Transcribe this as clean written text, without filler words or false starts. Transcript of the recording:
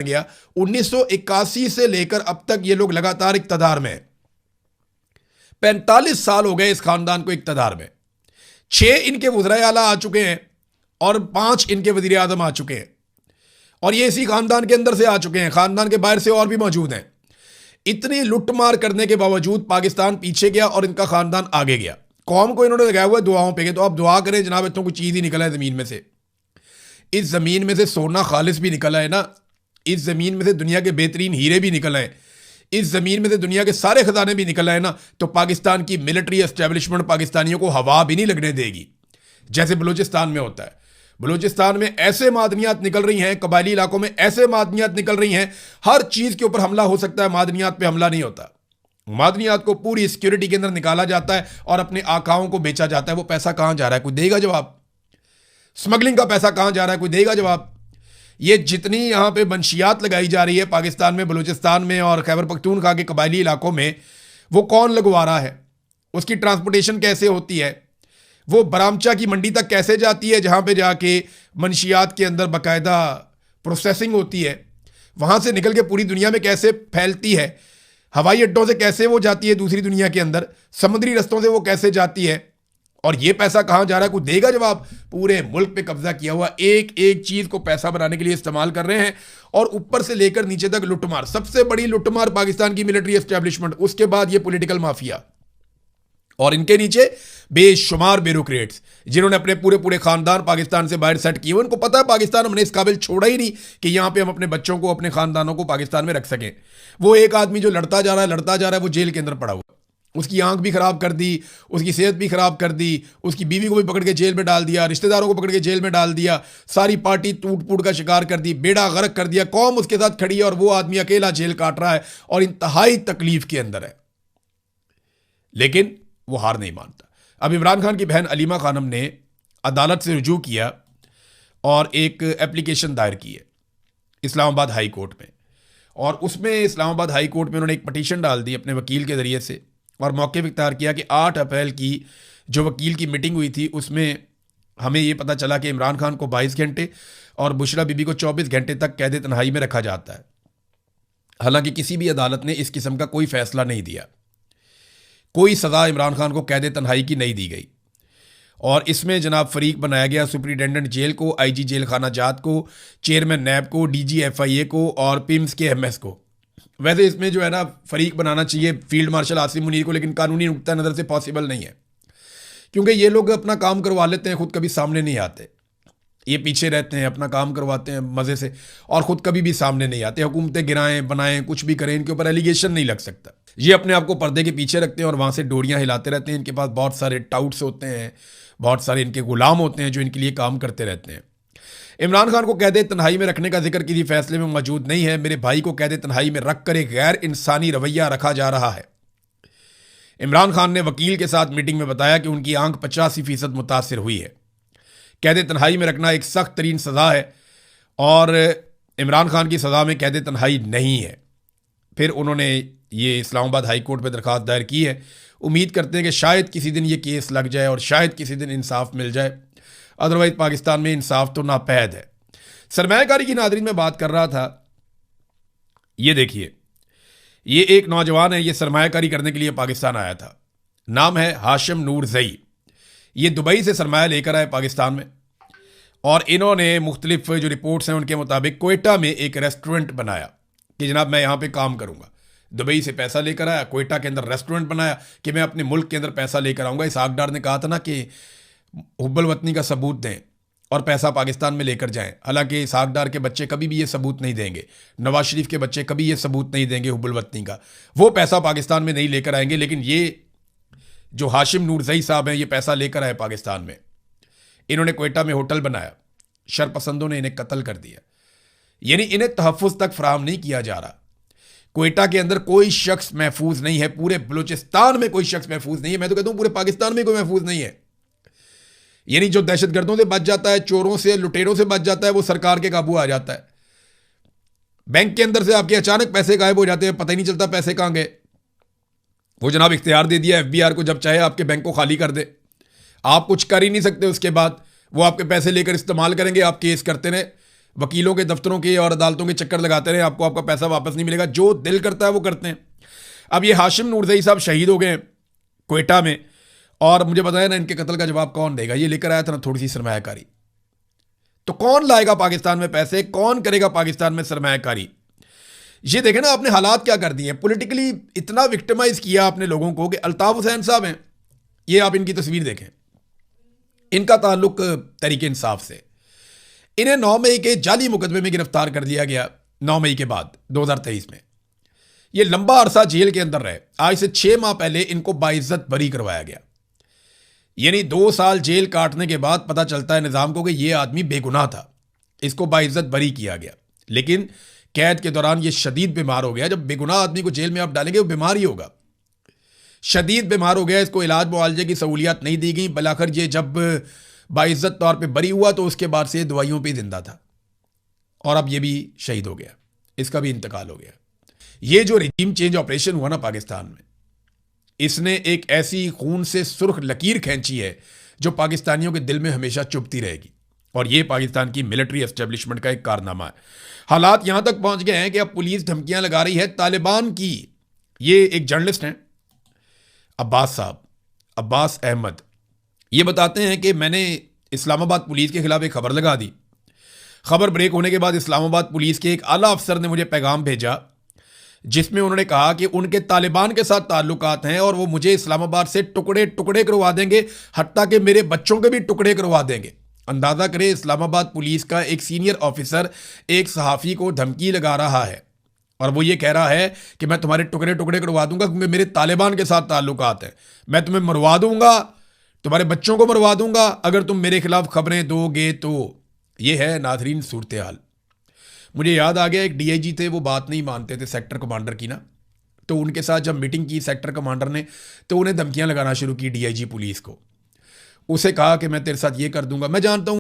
गया। 1981 से लेकर अब तक ये लोग लगातार इक्तदार में हैं। 45 साल हो गए इस खानदान को इक्तदार में। 6 इनके वज़राए आला आ चुके हैं और 5 इनके वज़ीर आज़म आ चुके हैं, और ये इसी खानदान के अंदर से आ चुके हैं, खानदान के बाहर से और भी मौजूद हैं। इतनी लुटमार करने के बावजूद पाकिस्तान पीछे गया और इनका खानदान आगे गया। कौम को इन्होंने लगाया हुआ है दुआओं पे, तो आप दुआ करें जनाब, इतों कोई चीज़ ही निकला है ज़मीन में से। इस ज़मीन में से सोना खालिस भी निकला है ना, इस ज़मीन में से दुनिया के बेहतरीन हीरे भी निकल आए, इस ज़मीन में से दुनिया के सारे खजाने भी निकल आए ना, तो पाकिस्तान की मिलिट्री एस्टेब्लिशमेंट पाकिस्तानियों को हवा भी नहीं लगने देगी, जैसे बलूचिस्तान में होता है। बलूचिस्तान में ऐसे मादनियात निकल रही हैं, कबायली इलाकों में ऐसे मादनियात निकल रही हैं, हर चीज़ के ऊपर हमला हो सकता है, मादनियात पे हमला नहीं होता। मादनियात को पूरी सिक्योरिटी के अंदर निकाला जाता है और अपने आकाओं को बेचा जाता है। वो पैसा कहाँ जा रहा है, कोई देगा जवाब? स्मगलिंग का पैसा कहाँ जा रहा है, कोई देगा जवाब? ये जितनी यहाँ पे मंशियात लगाई जा रही है पाकिस्तान में, बलूचिस्तान में और खैबर पख्तूनख्वा के कबायली इलाकों में, वो कौन लगवा रहा है? उसकी ट्रांसपोर्टेशन कैसे होती है? वो बरामचा की मंडी तक कैसे जाती है, जहाँ पे जाके मंशियात के अंदर बाकायदा प्रोसेसिंग होती है? वहाँ से निकल के पूरी दुनिया में कैसे फैलती है? हवाई अड्डों से कैसे वो जाती है दूसरी दुनिया के अंदर? समुद्री रस्तों से वो कैसे जाती है? और ये पैसा कहाँ जा रहा है, कोई देगा जवाब? पूरे मुल्क पे कब्जा किया हुआ, एक एक चीज़ को पैसा बनाने के लिए इस्तेमाल कर रहे हैं, और ऊपर से लेकर नीचे तक लुटमार। सबसे बड़ी लुटमार पाकिस्तान की मिलिट्री एस्टेब्लिशमेंट, उसके बाद ये पॉलिटिकल माफिया, और इनके नीचे बेशुमार ब्यूरोक्रेट्स जिन्होंने अपने पूरे पूरे खानदान पाकिस्तान से बाहर सेट किए। उनको पता है पाकिस्तान हमने इस काबिल छोड़ा ही नहीं कि यहाँ पे हम अपने बच्चों को, अपने खानदानों को पाकिस्तान में रख सकें। वो एक आदमी जो लड़ता जा रहा है, वो जेल के अंदर पड़ा हुआ, उसकी आंख भी खराब कर दी, उसकी सेहत भी खराब कर दी, उसकी बीवी को भी पकड़ के जेल में डाल दिया, रिश्तेदारों को पकड़ के जेल में डाल दिया, सारी पार्टी टूट फूट का शिकार कर दी, बेड़ा गर्क कर दिया, कौम उसके साथ खड़ी है और वो आदमी अकेला जेल काट रहा है और इंतहाई तकलीफ के अंदर है, लेकिन वो हार नहीं मानता। अब इमरान खान की बहन अलीमा खानम ने अदालत से रुजू किया और एक एप्लीकेशन दायर की है इस्लामाबाद हाई कोर्ट में, और उसमें इस्लामाबाद हाई कोर्ट में उन्होंने एक पटिशन डाल दी अपने वकील के ज़रिए से, और मौके पर इख्तियार किया कि 8 अप्रैल की जो वकील की मीटिंग हुई थी उसमें हमें ये पता चला कि इमरान खान को 22 घंटे और बुशरा बीबी को 24 घंटे तक कैद तन्हाई में रखा जाता है। हालांकि किसी भी अदालत ने इस किस्म का कोई फैसला नहीं दिया, कोई सज़ा इमरान खान को कैद तन्हाई की नहीं दी गई, और इसमें जनाब फरीक बनाया गया सुप्रिटेंडेंट जेल को, IG जेल खाना जात को, चेयरमैन नैब को, DG FIA को और पिम्स के MS को। वैसे इसमें जो है ना फरीक बनाना चाहिए फील्ड मार्शल आसिम मुनीर को, लेकिन कानूनी नुक्ता नज़र से पॉसिबल नहीं है, क्योंकि ये लोग अपना काम करवा लेते हैं, खुद कभी सामने नहीं आते। ये पीछे रहते हैं, अपना काम करवाते हैं मज़े से, और ख़ुद कभी भी सामने नहीं आते। हुकूमतें गिराएं बनाएं कुछ भी करें, इनके ऊपर एलिगेशन नहीं लग सकता। ये अपने आप को पर्दे के पीछे रखते हैं और वहाँ से डोरियाँ हिलाते रहते हैं। इनके पास बहुत सारे टाउट्स होते हैं, बहुत सारे इनके गुलाम होते हैं जो इनके लिए काम करते रहते हैं। इमरान खान को कैद तन्हाई में रखने का जिक्र किसी फैसले में मौजूद नहीं है। मेरे भाई को कैद तन्हाई में रख कर एक गैर इंसानी रवैया रखा जा रहा है। इमरान खान ने वकील के साथ मीटिंग में बताया कि उनकी आंख 85% मुतासिर हुई है। कैद तन्हाई में रखना एक सख्त तरीन सज़ा है और इमरान खान की सज़ा में कैद तन्हाई नहीं है। फिर उन्होंने ये इस्लामाबाद हाई कोर्ट में दरख्वास्त दायर की है। उम्मीद करते हैं कि शायद किसी दिन ये केस लग जाए और शायद किसी दिन इंसाफ मिल जाए, अदरवाइज पाकिस्तान में इंसाफ तो नापैद है। सरमायाकारी की नादरीन में बात कर रहा था, ये देखिए, ये एक नौजवान है, ये सरमायाकारी करने के लिए पाकिस्तान आया था। नाम है हाशिम नूर ज़ई। ये दुबई से सरमाया लेकर आए पाकिस्तान में, और इन्होंने मुख्तलिफ जो रिपोर्ट्स हैं उनके मुताबिक कोयटा में एक रेस्टोरेंट बनाया कि जनाब मैं यहाँ पे काम करूँगा। दुबई से पैसा लेकर आया, कोयटा के अंदर रेस्टोरेंट बनाया कि मैं अपने मुल्क के अंदर पैसा लेकर आऊँगा। इसहाक डार ने कहा था ना कि हुब्बुल वतनी का सबूत दें और पैसा पाकिस्तान में लेकर जाएं। हालांकि इसहाक डार के बच्चे कभी भी ये सबूत नहीं देंगे, नवाज शरीफ के बच्चे कभी ये सबूत नहीं देंगे हुब्बुल वतनी का, वो पैसा पाकिस्तान में नहीं लेकर आएंगे। लेकिन ये जो हाशिम नूर ज़ई साहब हैं, ये पैसा लेकर आए पाकिस्तान में। इन्होंने कोयटा में होटल बनाया, शरपसंदों ने इन्हें कत्ल कर दिया, यानी इन्हें तहफ़्फ़ुज़ तक फराहम नहीं किया जा रहा। कोयटा के अंदर कोई शख्स महफूज नहीं है, पूरे बलूचिस्तान में कोई शख्स महफूज नहीं है, मैं तो कहता हूँ पूरे पाकिस्तान में कोई महफूज नहीं है। यानी जो दहशतगर्दों से बच जाता है, चोरों से, लुटेरों से बच जाता है, वो सरकार के काबू आ जाता है। बैंक के अंदर से आपके अचानक पैसे गायब हो जाते हैं, पता ही नहीं चलता पैसे कहाँ गए। वो जनाब इख्तियार दे दिया FBR को, जब चाहे आपके बैंक को खाली कर दे, आप कुछ कर ही नहीं सकते। उसके बाद वो आपके पैसे लेकर इस्तेमाल करेंगे, आप केस करते रहे, वकीलों के दफ्तरों के और अदालतों के चक्कर लगाते रहे, आपको आपका पैसा वापस नहीं मिलेगा। जो दिल करता है वो करते हैं। अब ये हाशिम नूरजई साहब शहीद हो गए क्वेटा में, और मुझे बताया ना इनके कत्ल का जवाब कौन देगा। ये लेकर आया था ना थोड़ी सी सरमायाकारी, तो कौन लाएगा पाकिस्तान में पैसे, कौन करेगा पाकिस्तान में सरमायाकारी? ये देखें ना आपने हालात क्या कर दिए, पॉलिटिकली इतना विक्टिमाइज किया आपने लोगों को कि अल्ताफ हुसैन साहब हैं, ये आप इनकी तस्वीर देखें, इनका ताल्लुक तहरीक इंसाफ से। इन्हें 9 मई के जाली मुकदमे में गिरफ्तार कर लिया गया 9 मई के बाद 2023 में। ये लंबा अरसा जेल के अंदर रहे। आज से 6 माह पहले इनको बाइज्जत बरी करवाया गया। यानी 2 साल जेल काटने के बाद पता चलता है निज़ाम को कि ये आदमी बेगुनाह था, इसको बाइज्जत बरी किया गया। लेकिन कैद के दौरान ये शदीद बीमार हो गया। जब बेगुनाह आदमी को जेल में आप डालेंगे वो बीमार ही होगा। शदीद बीमार हो गया, इसको इलाज मुआवजे की सहूलियत नहीं दी गई। बलाखिर ये जब बाइज्जत तौर पे बरी हुआ तो उसके बाद से दवाइयों पे जिंदा था, और अब ये भी शहीद हो गया, इसका भी इंतकाल हो गया। ये जो रिजीम चेंज ऑपरेशन हुआ ना पाकिस्तान में, इसने एक ऐसी खून से सुर्ख लकीर खींची है जो पाकिस्तानियों के दिल में हमेशा चुभती रहेगी। और ये पाकिस्तान की मिलिट्री एस्टेब्लिशमेंट का एक कारनामा है। हालात यहां तक पहुंच गए हैं कि अब पुलिस धमकियां लगा रही है तालिबान की। ये एक जर्नलिस्ट हैं अब्बास साहब, अब्बास अहमद, ये बताते हैं कि मैंने इस्लामाबाद पुलिस के खिलाफ एक खबर लगा दी। खबर ब्रेक होने के बाद इस्लामाबाद पुलिस के एक आला अफसर ने मुझे पैगाम भेजा जिसमें उन्होंने कहा कि उनके तालिबान के साथ ताल्लुकात हैं और वो मुझे इस्लामाबाद से टुकड़े टुकड़े करवा देंगे, हत्ता कि मेरे बच्चों के भी टुकड़े करवा देंगे। अंदाज़ा करें, इस्लामाबाद पुलिस का एक सीनियर ऑफिसर एक सहाफ़ी को धमकी लगा रहा है और वो ये कह रहा है कि मैं तुम्हारे टुकड़े टुकड़े करवा दूंगा क्योंकि मेरे तालिबान के साथ ताल्लुकात हैं, मैं तुम्हें मरवा दूंगा, तुम्हारे बच्चों को मरवा दूंगा अगर तुम मेरे खिलाफ खबरें दोगे तो। ये है नाज़रीन सूरत हाल। मुझे याद आ गया, एक डीआईजी थे, वो बात नहीं मानते थे सेक्टर कमांडर की ना, तो उनके साथ जब मीटिंग की सेक्टर कमांडर ने, तो उन्हें धमकियां लगाना शुरू की डीआईजी पुलिस को। उसे कहा कि मैं तेरे साथ ये कर दूंगा। मैं जानता हूँ